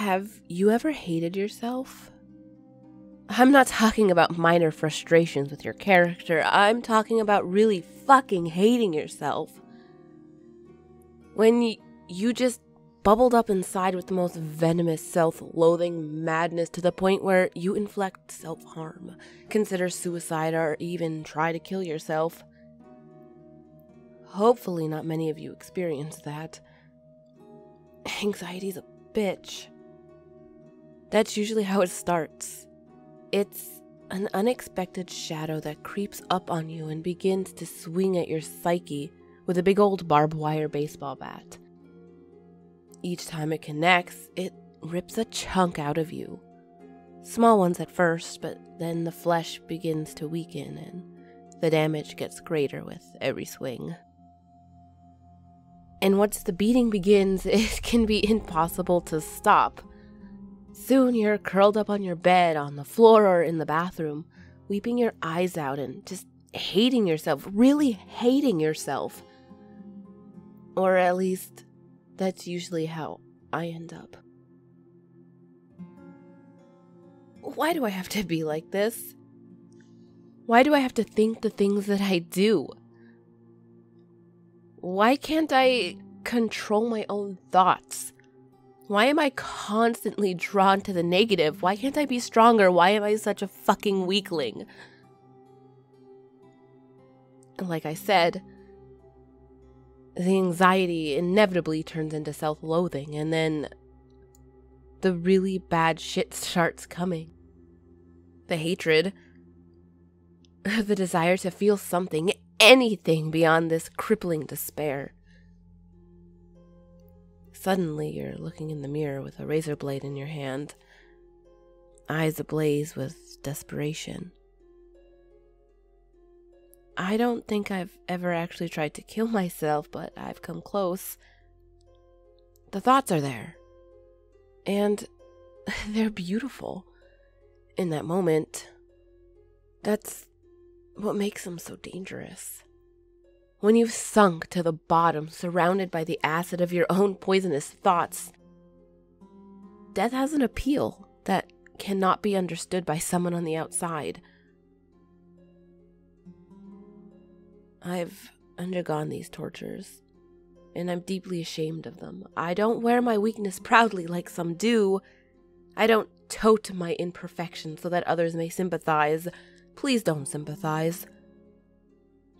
Have you ever hated yourself? I'm not talking about minor frustrations with your character. I'm talking about really fucking hating yourself. When you just bubbled up inside with the most venomous self-loathing madness to the point where you inflict self-harm, consider suicide, or even try to kill yourself. Hopefully not many of you experience that. Anxiety's a bitch. That's usually how it starts. It's an unexpected shadow that creeps up on you and begins to swing at your psyche with a big old barbed wire baseball bat. Each time it connects, it rips a chunk out of you. Small ones at first, but then the flesh begins to weaken and the damage gets greater with every swing. And once the beating begins, it can be impossible to stop. Soon you're curled up on your bed, on the floor, or in the bathroom, weeping your eyes out and just hating yourself, really hating yourself. Or at least, that's usually how I end up. Why do I have to be like this? Why do I have to think the things that I do? Why can't I control my own thoughts? Why am I constantly drawn to the negative? Why can't I be stronger? Why am I such a fucking weakling? And like I said, the anxiety inevitably turns into self-loathing, and then the really bad shit starts coming. The hatred, the desire to feel something, anything beyond this crippling despair. Suddenly, you're looking in the mirror with a razor blade in your hand, eyes ablaze with desperation. I don't think I've ever actually tried to kill myself, but I've come close. The thoughts are there, and they're beautiful. In that moment, that's what makes them so dangerous. When you've sunk to the bottom, surrounded by the acid of your own poisonous thoughts, death has an appeal that cannot be understood by someone on the outside. I've undergone these tortures, and I'm deeply ashamed of them. I don't wear my weakness proudly like some do. I don't tote my imperfections so that others may sympathize. Please don't sympathize.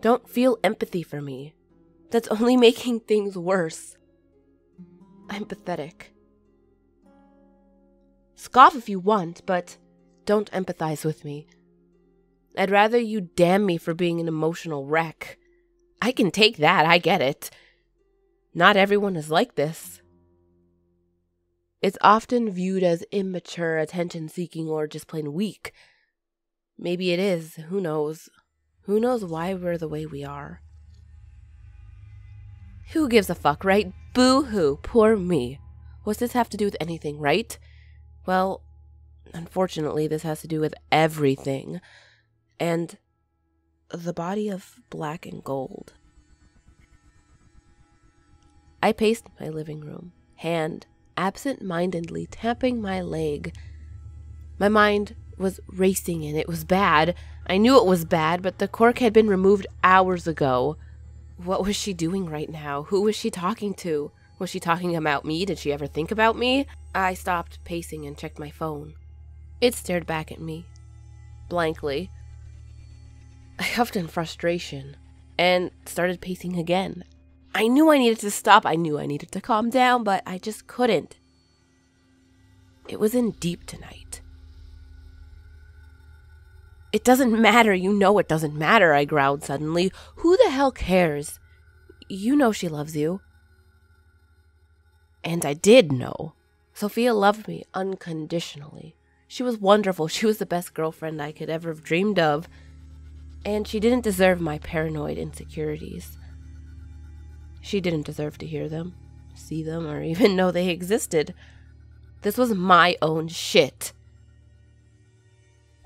Don't feel empathy for me. That's only making things worse. I'm pathetic. Scoff if you want, but don't empathize with me. I'd rather you damn me for being an emotional wreck. I can take that, I get it. Not everyone is like this. It's often viewed as immature, attention-seeking, or just plain weak. Maybe it is, who knows? Who knows why we're the way we are? Who gives a fuck, right? Boo-hoo, poor me. What's this have to do with anything, right? Well, unfortunately, this has to do with everything. And the body of black and gold. I paced my living room, hand absent-mindedly tapping my leg. My mind was racing and it was bad. I knew it was bad, but the cork had been removed hours ago. What was she doing right now? Who was she talking to? Was she talking about me? Did she ever think about me? I stopped pacing and checked my phone. It stared back at me, blankly. I huffed in frustration and started pacing again. I knew I needed to stop. I knew I needed to calm down, but I just couldn't. It was in deep tonight. It doesn't matter. You know it doesn't matter, I growled suddenly. Who the hell cares? You know she loves you. And I did know. Sophia loved me unconditionally. She was wonderful. She was the best girlfriend I could ever have dreamed of. And she didn't deserve my paranoid insecurities. She didn't deserve to hear them, see them, or even know they existed. This was my own shit.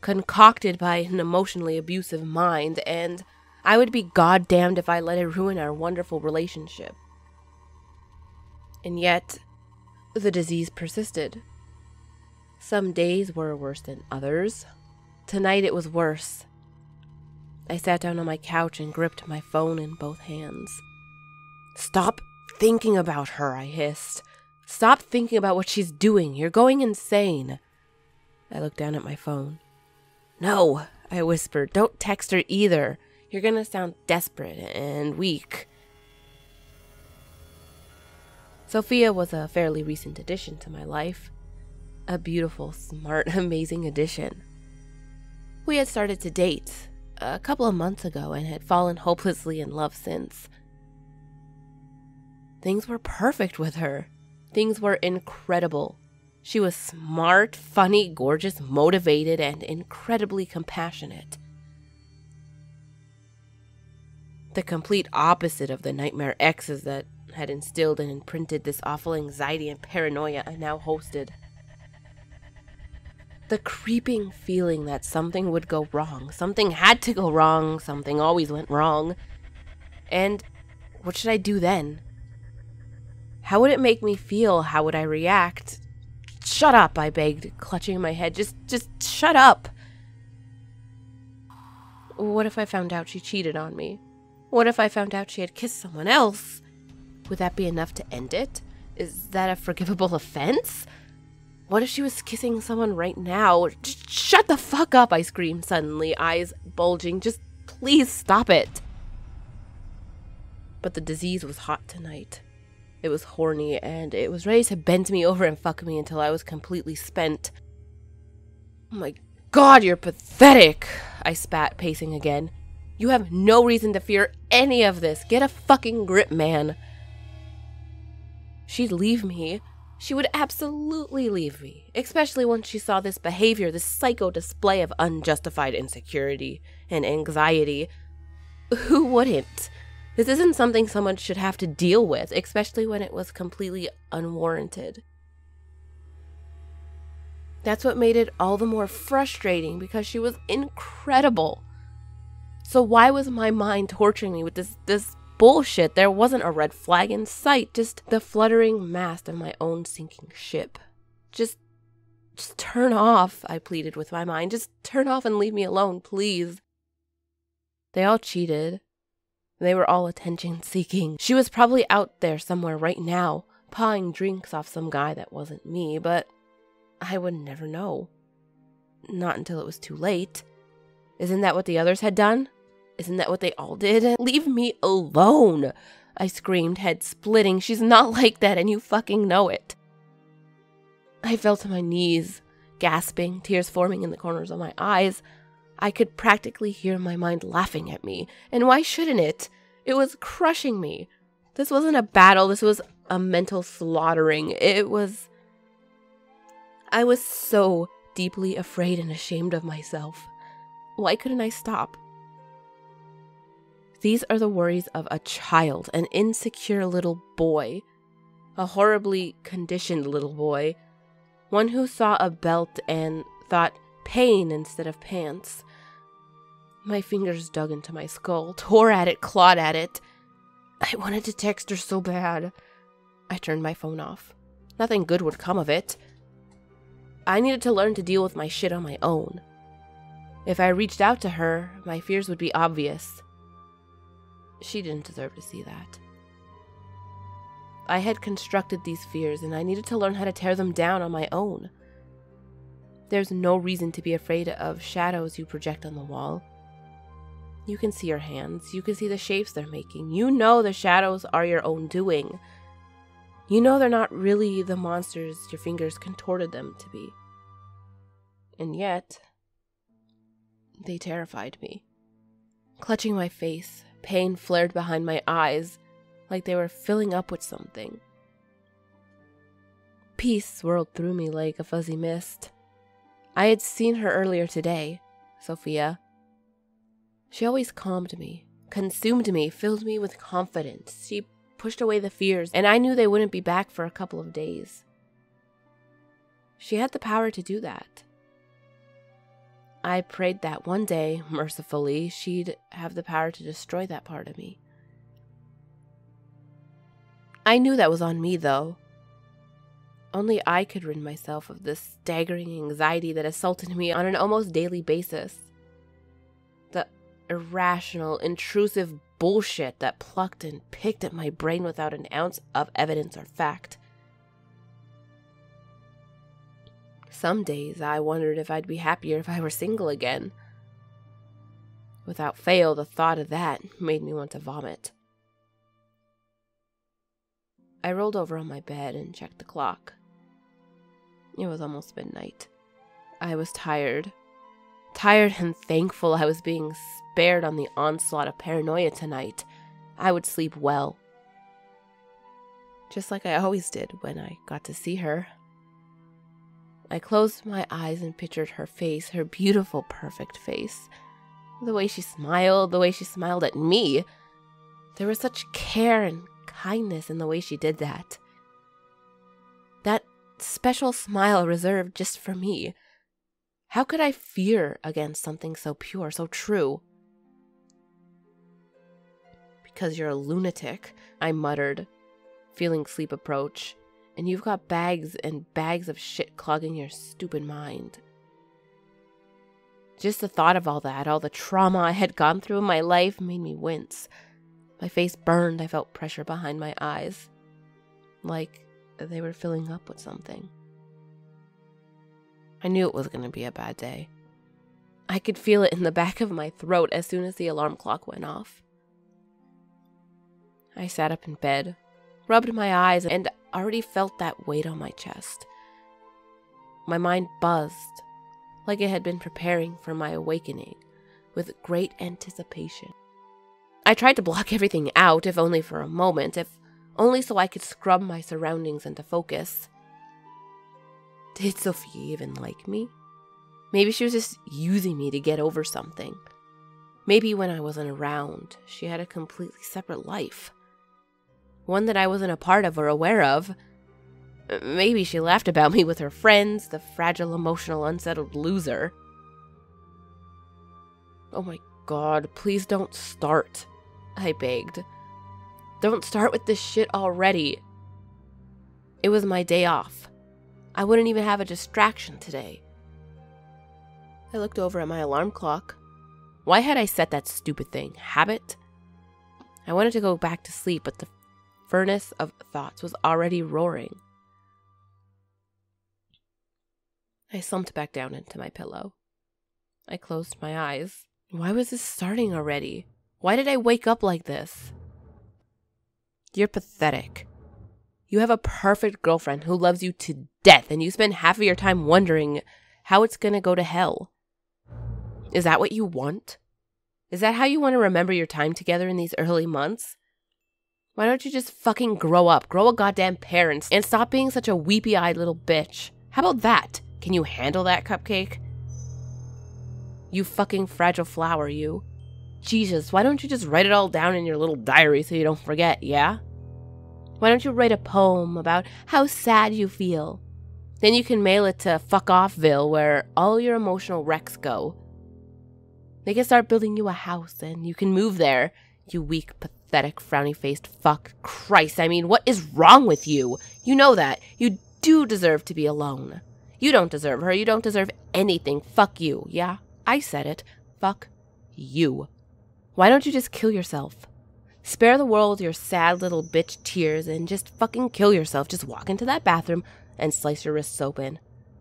Concocted by an emotionally abusive mind, and I would be goddamned if I let it ruin our wonderful relationship. And yet, the disease persisted. Some days were worse than others. Tonight it was worse. I sat down on my couch and gripped my phone in both hands. "Stop thinking about her," I hissed. "Stop thinking about what she's doing. You're going insane." I looked down at my phone. "No," I whispered. "Don't text her either. You're gonna sound desperate and weak." Sophia was a fairly recent addition to my life. A beautiful, smart, amazing addition. We had started to date a couple of months ago and had fallen hopelessly in love since. Things were perfect with her. Things were incredible. She was smart, funny, gorgeous, motivated, and incredibly compassionate. The complete opposite of the nightmare exes that had instilled and imprinted this awful anxiety and paranoia I now hosted. The creeping feeling that something would go wrong. Something had to go wrong. Something always went wrong. And what should I do then? How would it make me feel? How would I react? "Shut up," I begged, clutching my head. Just shut up. What if I found out she cheated on me? What if I found out she had kissed someone else? Would that be enough to end it? Is that a forgivable offense? What if she was kissing someone right now? Just shut the fuck up, I screamed suddenly, eyes bulging. Just please stop it. But the disease was hot tonight. It was horny, and it was ready to bend me over and fuck me until I was completely spent. "Oh my God, you're pathetic," I spat, pacing again. "You have no reason to fear any of this. Get a fucking grip, man." She'd leave me. She would absolutely leave me, especially once she saw this behavior, this psycho display of unjustified insecurity and anxiety. Who wouldn't? This isn't something someone should have to deal with, especially when it was completely unwarranted. That's what made it all the more frustrating, because she was incredible. So why was my mind torturing me with this bullshit? There wasn't a red flag in sight, just the fluttering mast of my own sinking ship. Just turn off, I pleaded with my mind. Just turn off and leave me alone, please. They all cheated. They were all attention-seeking. She was probably out there somewhere right now, pawing drinks off some guy that wasn't me, but I would never know. Not until it was too late. Isn't that what the others had done? Isn't that what they all did? Leave me alone, I screamed, head splitting. She's not like that, and you fucking know it. I fell to my knees, gasping, tears forming in the corners of my eyes. I could practically hear my mind laughing at me, and why shouldn't it? It was crushing me. This wasn't a battle, this was a mental slaughtering. I was so deeply afraid and ashamed of myself. Why couldn't I stop? These are the worries of a child, an insecure little boy, a horribly conditioned little boy, one who saw a belt and thought pain instead of pants. My fingers dug into my skull, tore at it, clawed at it. I wanted to text her so bad. I turned my phone off. Nothing good would come of it. I needed to learn to deal with my shit on my own. If I reached out to her, my fears would be obvious. She didn't deserve to see that. I had constructed these fears, and I needed to learn how to tear them down on my own. There's no reason to be afraid of shadows you project on the wall. You can see your hands. You can see the shapes they're making. You know the shadows are your own doing. You know they're not really the monsters your fingers contorted them to be. And yet, they terrified me. Clutching my face, pain flared behind my eyes, like they were filling up with something. Peace swirled through me like a fuzzy mist. I had seen her earlier today, Sophia. She always calmed me, consumed me, filled me with confidence. She pushed away the fears, and I knew they wouldn't be back for a couple of days. She had the power to do that. I prayed that one day, mercifully, she'd have the power to destroy that part of me. I knew that was on me, though. Only I could rid myself of this staggering anxiety that assaulted me on an almost daily basis. The irrational, intrusive bullshit that plucked and picked at my brain without an ounce of evidence or fact. Some days I wondered if I'd be happier if I were single again. Without fail, the thought of that made me want to vomit. I rolled over on my bed and checked the clock. It was almost midnight. I was tired. Tired and thankful I was being spared on the onslaught of paranoia tonight. I would sleep well. Just like I always did when I got to see her. I closed my eyes and pictured her face, her beautiful, perfect face. The way she smiled at me. There was such care and kindness in the way she did that. That special smile reserved just for me. How could I fear against something so pure, so true? Because you're a lunatic, I muttered, feeling sleep approach, and you've got bags and bags of shit clogging your stupid mind. Just the thought of all that, all the trauma I had gone through in my life, made me wince. My face burned. I felt pressure behind my eyes, like they were filling up with something. I knew it was going to be a bad day. I could feel it in the back of my throat as soon as the alarm clock went off. I sat up in bed, rubbed my eyes, and already felt that weight on my chest. My mind buzzed, like it had been preparing for my awakening, with great anticipation. I tried to block everything out, if only for a moment, if only so I could scrub my surroundings into focus. Did Sophia even like me? Maybe she was just using me to get over something. Maybe when I wasn't around, she had a completely separate life. One that I wasn't a part of or aware of. Maybe she laughed about me with her friends, the fragile, emotional, unsettled loser. Oh my God, please don't start, I begged. Don't start with this shit already. It was my day off. I wouldn't even have a distraction today. I looked over at my alarm clock. Why had I set that stupid thing? Habit? I wanted to go back to sleep, but the furnace of thoughts was already roaring. I slumped back down into my pillow. I closed my eyes. Why was this starting already? Why did I wake up like this? You're pathetic. You have a perfect girlfriend who loves you to death, and you spend half of your time wondering how it's gonna go to hell. Is that what you want? Is that how you want to remember your time together in these early months? Why don't you just fucking grow up, grow a goddamn pair, and stop being such a weepy-eyed little bitch? How about that? Can you handle that, Cupcake? You fucking fragile flower, you. Jesus, why don't you just write it all down in your little diary so you don't forget, yeah? Why don't you write a poem about how sad you feel? Then you can mail it to Fuck Offville, where all your emotional wrecks go. They can start building you a house, and you can move there, you weak, pathetic, frowny-faced fuck. Christ, I mean, what is wrong with you? You know that. You do deserve to be alone. You don't deserve her. You don't deserve anything. Fuck you, yeah? I said it. Fuck you. Why don't you just kill yourself? Spare the world your sad little bitch tears and just fucking kill yourself. Just walk into that bathroom and slice your wrists open.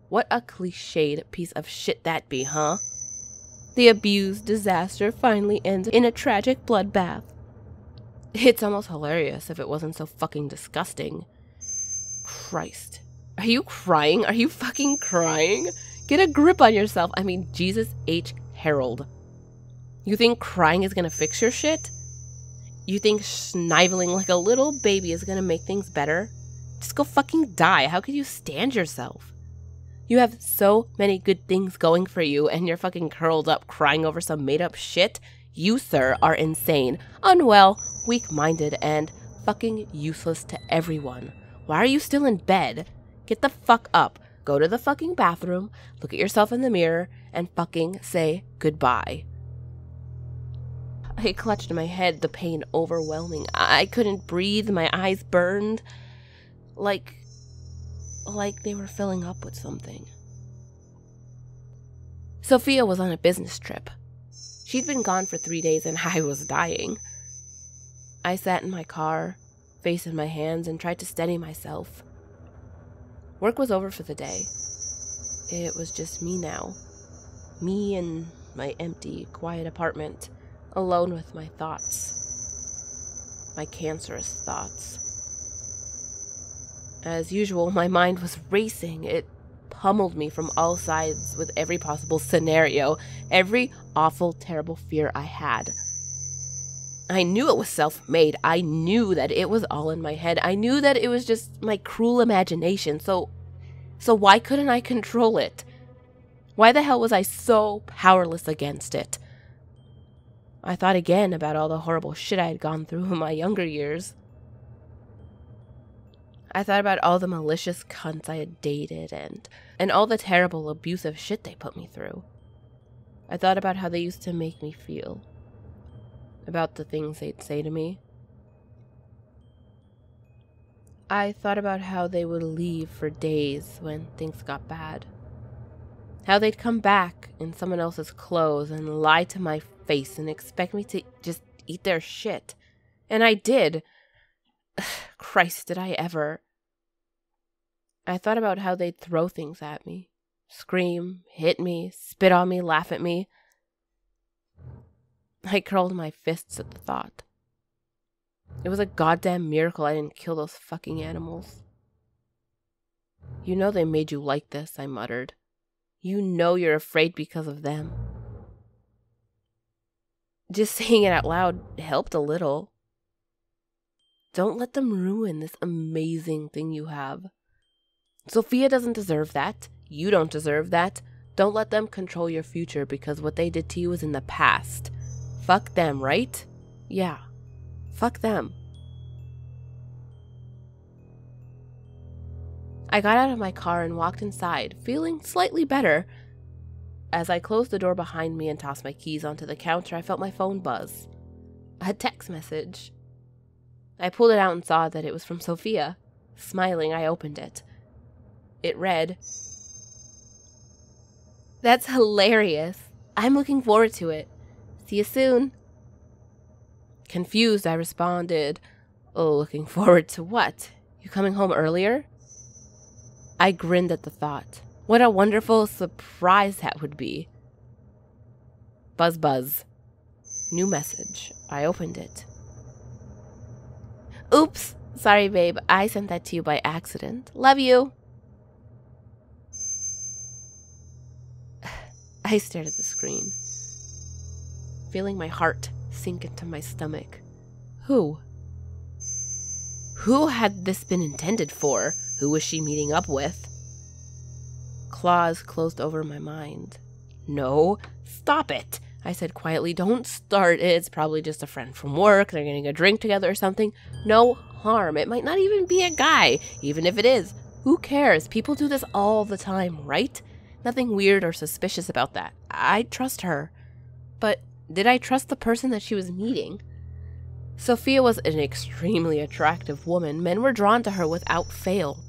What a cliched piece of shit that be, huh? The abused disaster finally ends in a tragic bloodbath. It's almost hilarious if it wasn't so fucking disgusting. Christ. Are you crying? Are you fucking crying? Get a grip on yourself. I mean, Jesus H. Harold. You think crying is gonna fix your shit? You think schniveling like a little baby is gonna make things better? Just go fucking die. How could you stand yourself? You have so many good things going for you, and you're fucking curled up crying over some made-up shit? You, sir, are insane, unwell, weak-minded, and fucking useless to everyone. Why are you still in bed? Get the fuck up. Go to the fucking bathroom, look at yourself in the mirror, and fucking say goodbye. I clutched my head, the pain overwhelming. I couldn't breathe, my eyes burned. Like like they were filling up with something. Sophia was on a business trip. She'd been gone for 3 days and I was dying. I sat in my car, face in my hands, and tried to steady myself. Work was over for the day. It was just me now. Me in my empty, quiet apartment, alone with my thoughts. My cancerous thoughts. As usual, my mind was racing. It pummeled me from all sides with every possible scenario, every awful, terrible fear I had. I knew it was self-made. I knew that it was all in my head. I knew that it was just my cruel imagination. So why couldn't I control it? Why the hell was I so powerless against it? I thought again about all the horrible shit I had gone through in my younger years. I thought about all the malicious cunts I had dated and all the terrible abusive shit they put me through. I thought about how they used to make me feel. About the things they'd say to me. I thought about how they would leave for days when things got bad. How they'd come back in someone else's clothes and lie to my face and expect me to just eat their shit. And I did. Christ, did I ever. I thought about how they'd throw things at me. Scream, hit me, spit on me, laugh at me. I curled my fists at the thought. It was a goddamn miracle I didn't kill those fucking animals. You know they made you like this, I muttered. You know you're afraid because of them. Just saying it out loud helped a little. Don't let them ruin this amazing thing you have. Sophia doesn't deserve that. You don't deserve that. Don't let them control your future because what they did to you is in the past. Fuck them, right? Yeah. Fuck them. I got out of my car and walked inside, feeling slightly better. As I closed the door behind me and tossed my keys onto the counter, I felt my phone buzz. A text message. I pulled it out and saw that it was from Sophia. Smiling, I opened it. It read, "That's hilarious. I'm looking forward to it. See you soon." Confused, I responded, "Oh, looking forward to what? You coming home earlier?" I grinned at the thought. What a wonderful surprise that would be. Buzz buzz. New message. I opened it. "Oops. Sorry, babe. I sent that to you by accident. Love you." I stared at the screen, feeling my heart sink into my stomach. Who? Who had this been intended for? Who was she meeting up with? Claws closed over my mind. No, stop it, I said quietly. Don't start it. It's probably just a friend from work. They're getting a drink together or something. No harm. It might not even be a guy. Even if it is, who cares? People do this all the time, right? Nothing weird or suspicious about that. I trust her. But did I trust the person that she was meeting? Sophia was an extremely attractive woman. Men were drawn to her without fail.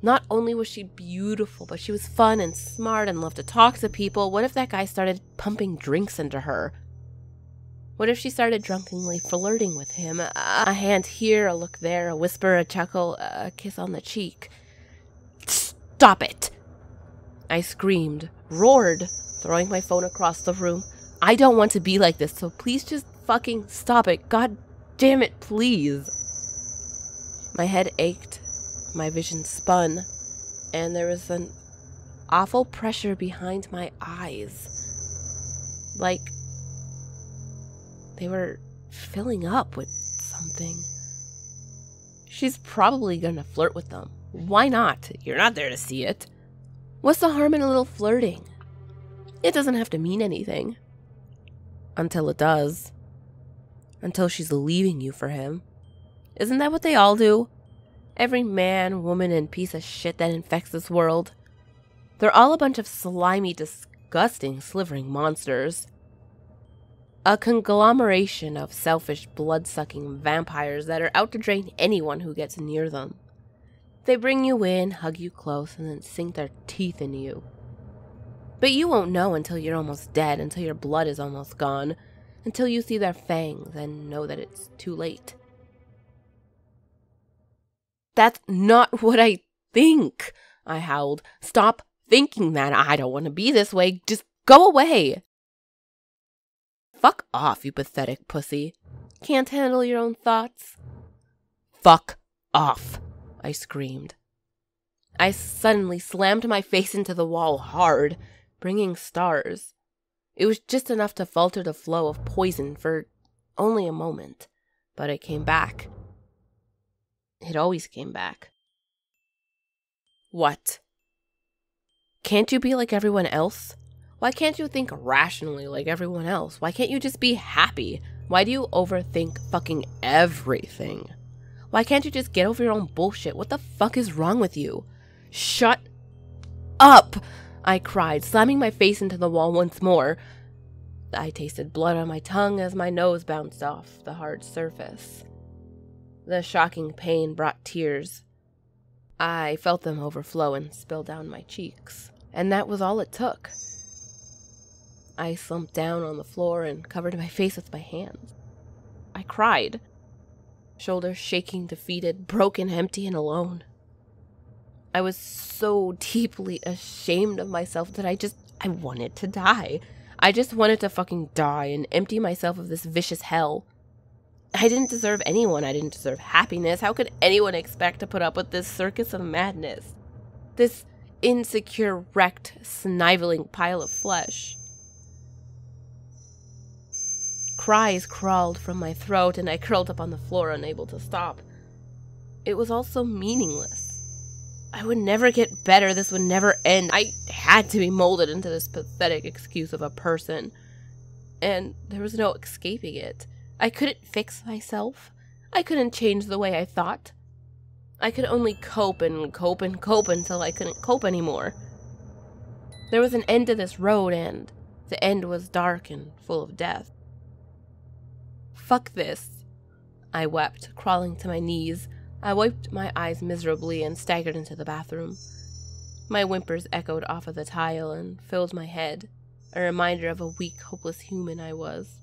Not only was she beautiful, but she was fun and smart and loved to talk to people. What if that guy started pumping drinks into her? What if she started drunkenly flirting with him? A hand here, a look there, a whisper, a chuckle, a kiss on the cheek. Stop it! I screamed, roared, throwing my phone across the room. I don't want to be like this, so please just fucking stop it. God damn it, please. My head ached, my vision spun, and there was an awful pressure behind my eyes. Like they were filling up with something. She's probably gonna flirt with them. Why not? You're not there to see it. What's the harm in a little flirting? It doesn't have to mean anything. Until it does. Until she's leaving you for him. Isn't that what they all do? Every man, woman, and piece of shit that infects this world. They're all a bunch of slimy, disgusting, slivering monsters. A conglomeration of selfish, blood-sucking vampires that are out to drain anyone who gets near them. They bring you in, hug you close, and then sink their teeth into you. But you won't know until you're almost dead, until your blood is almost gone, until you see their fangs and know that it's too late. That's not what I think, I howled. Stop thinking that. I don't want to be this way. Just go away. Fuck off, you pathetic pussy. Can't handle your own thoughts? Fuck off, I screamed. I suddenly slammed my face into the wall hard, bringing stars. It was just enough to falter the flow of poison for only a moment, but it came back. It always came back. What? Can't you be like everyone else? Why can't you think rationally like everyone else? Why can't you just be happy? Why do you overthink fucking everything? Why can't you just get over your own bullshit? What the fuck is wrong with you? Shut up! I cried, slamming my face into the wall once more. I tasted blood on my tongue as my nose bounced off the hard surface. The shocking pain brought tears. I felt them overflow and spill down my cheeks, and that was all it took. I slumped down on the floor and covered my face with my hands. I cried, shoulders shaking, defeated, broken, empty, and alone. I was so deeply ashamed of myself that I wanted to die. I just wanted to fucking die and empty myself of this vicious hell. I didn't deserve anyone. I didn't deserve happiness. How could anyone expect to put up with this circus of madness? This insecure, wrecked, sniveling pile of flesh. Cries crawled from my throat and I curled up on the floor, unable to stop. It was all so meaningless. I would never get better. This would never end. I had to be molded into this pathetic excuse of a person. And there was no escaping it. I couldn't fix myself. I couldn't change the way I thought. I could only cope and cope and cope until I couldn't cope anymore. There was an end to this road, and the end was dark and full of death. Fuck this, I wept, crawling to my knees. I wiped my eyes miserably and staggered into the bathroom. My whimpers echoed off of the tile and filled my head, a reminder of a weak, hopeless human I was.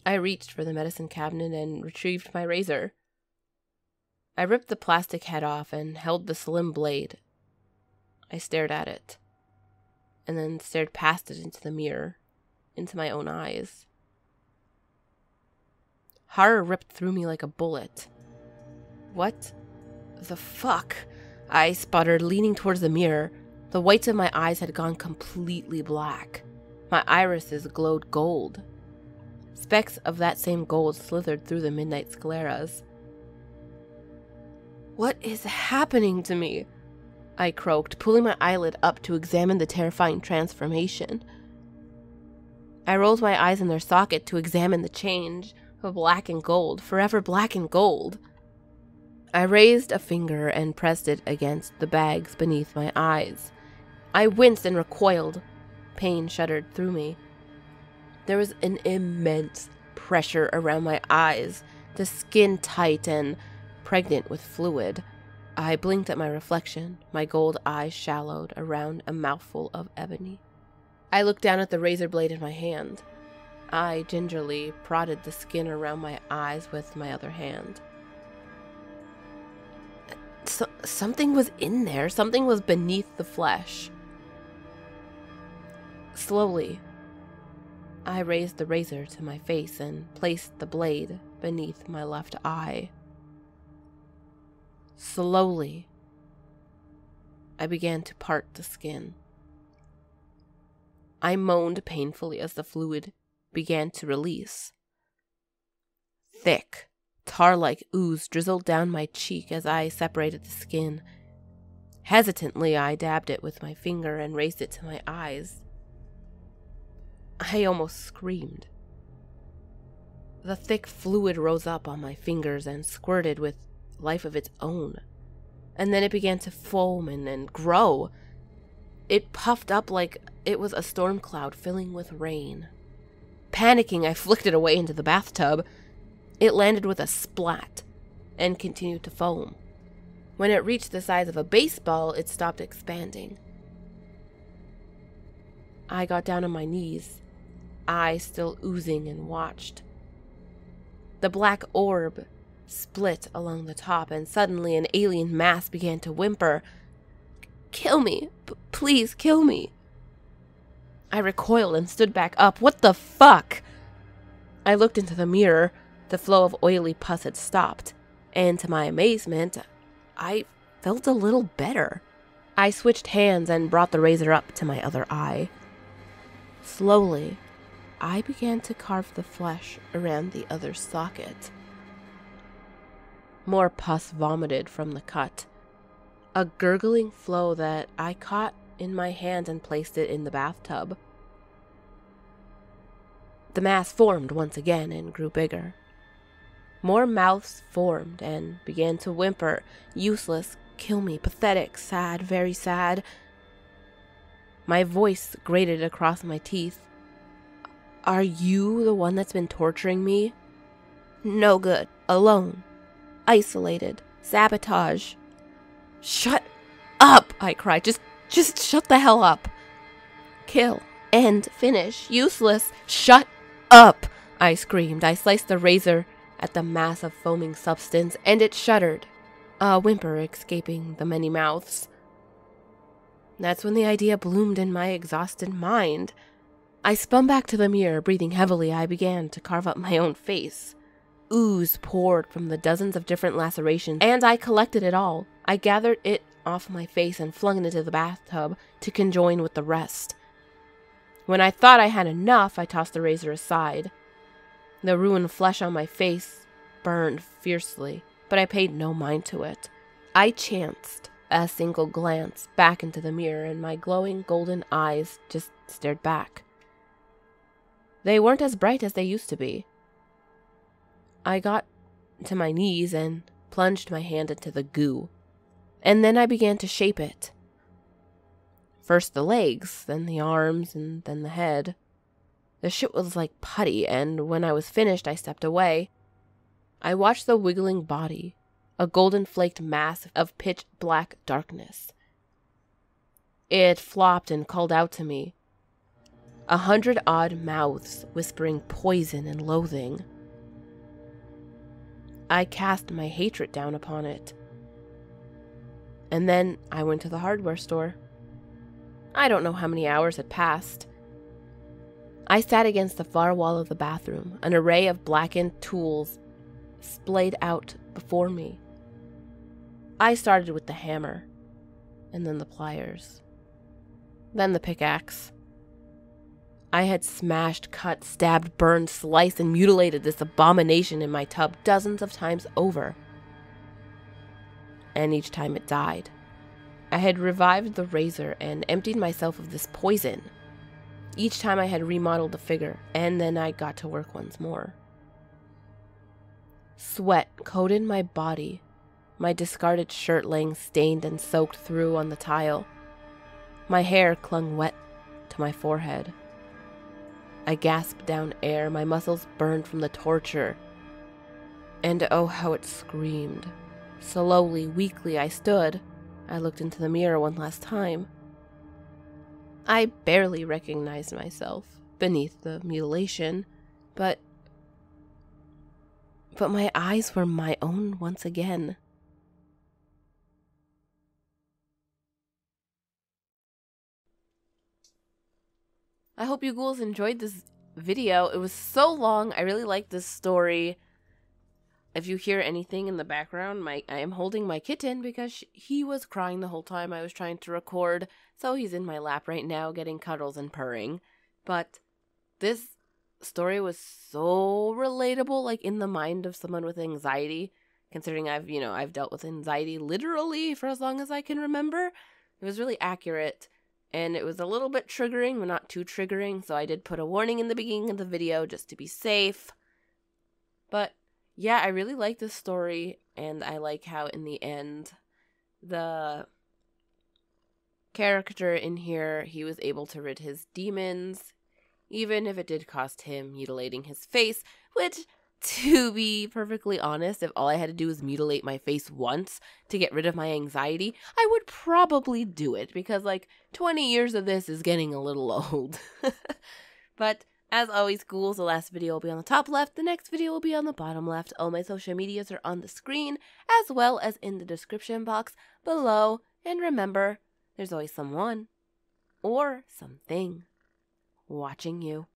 I reached for the medicine cabinet and retrieved my razor. I ripped the plastic head off and held the slim blade. I stared at it, and then stared past it into the mirror, into my own eyes. Horror ripped through me like a bullet. What the fuck? I sputtered, leaning towards the mirror. The whites of my eyes had gone completely black. My irises glowed gold. Specks of that same gold slithered through the midnight scleras. What is happening to me? I croaked, pulling my eyelid up to examine the terrifying transformation. I rolled my eyes in their socket to examine the change of black and gold, forever black and gold. I raised a finger and pressed it against the bags beneath my eyes. I winced and recoiled. Pain shuddered through me. There was an immense pressure around my eyes, the skin tight and pregnant with fluid. I blinked at my reflection, my gold eyes shallowed around a mouthful of ebony. I looked down at the razor blade in my hand. I gingerly prodded the skin around my eyes with my other hand. Something was in there. Something was beneath the flesh. Slowly, I raised the razor to my face and placed the blade beneath my left eye. Slowly, I began to part the skin. I moaned painfully as the fluid began to release. Thick, tar-like ooze drizzled down my cheek as I separated the skin. Hesitantly, I dabbed it with my finger and raised it to my eyes. I almost screamed. The thick fluid rose up on my fingers and squirted with life of its own. And then it began to foam and grow. It puffed up like it was a storm cloud filling with rain. Panicking, I flicked it away into the bathtub. It landed with a splat and continued to foam. When it reached the size of a baseball, it stopped expanding. I got down on my knees, eyes still oozing, and watched. The black orb split along the top, and suddenly an alien mass began to whimper. "Kill me! Please kill me!" I recoiled and stood back up. What the fuck? I looked into the mirror. The flow of oily pus had stopped, and to my amazement, I felt a little better. I switched hands and brought the razor up to my other eye. Slowly, I began to carve the flesh around the other socket. More pus vomited from the cut. A gurgling flow that I caught in my hand and placed it in the bathtub. The mass formed once again and grew bigger. More mouths formed and began to whimper. Useless, kill me, pathetic, sad, very sad. My voice grated across my teeth. Are you the one that's been torturing me? No good. Alone. Isolated. Sabotage. Shut up, I cried. Just shut the hell up. Kill. End. Finish. Useless. Shut up, I screamed. I sliced the razor at the mass of foaming substance, and it shuddered, a whimper escaping the many mouths. That's when the idea bloomed in my exhausted mind. I spun back to the mirror. Breathing heavily, I began to carve up my own face. Ooze poured from the dozens of different lacerations, and I collected it all. I gathered it off my face and flung it into the bathtub to conjoin with the rest. When I thought I had enough, I tossed the razor aside. The ruined flesh on my face burned fiercely, but I paid no mind to it. I chanced a single glance back into the mirror, and my glowing golden eyes just stared back. They weren't as bright as they used to be. I got to my knees and plunged my hand into the goo, and then I began to shape it. First the legs, then the arms, and then the head. The shit was like putty, and when I was finished, I stepped away. I watched the wiggling body, a golden-flaked mass of pitch-black darkness. It flopped and called out to me. 100-odd mouths whispering poison and loathing. I cast my hatred down upon it. And then I went to the hardware store. I don't know how many hours had passed. I sat against the far wall of the bathroom, an array of blackened tools splayed out before me. I started with the hammer, and then the pliers, then the pickaxe. I had smashed, cut, stabbed, burned, sliced, and mutilated this abomination in my tub dozens of times over. And each time it died. I had revived the razor and emptied myself of this poison. Each time I had remodeled the figure, and then I got to work once more. Sweat coated my body, my discarded shirt laying stained and soaked through on the tile. My hair clung wet to my forehead. I gasped down air, my muscles burned from the torture. And oh, how it screamed. Slowly, weakly, I stood. I looked into the mirror one last time. I barely recognized myself beneath the mutilation, but my eyes were my own once again. I hope you ghouls enjoyed this video. It was so long. I really like this story. If you hear anything in the background, I am holding my kitten because he was crying the whole time I was trying to record. So he's in my lap right now getting cuddles and purring. But this story was so relatable, like in the mind of someone with anxiety, considering I've dealt with anxiety literally for as long as I can remember. It was really accurate. And it was a little bit triggering, but not too triggering. So I did put a warning in the beginning of the video just to be safe. But yeah, I really like this story. And I like how in the end, the character in here, he was able to rid his demons. Even if it did cost him mutilating his face. Which, To be perfectly honest, if all I had to do was mutilate my face once to get rid of my anxiety, I would probably do it because, like, 20 years of this is getting a little old. But as always, ghouls, the last video will be on the top left, the next video will be on the bottom left. All my social medias are on the screen, as well as in the description box below. And remember, there's always someone or something watching you.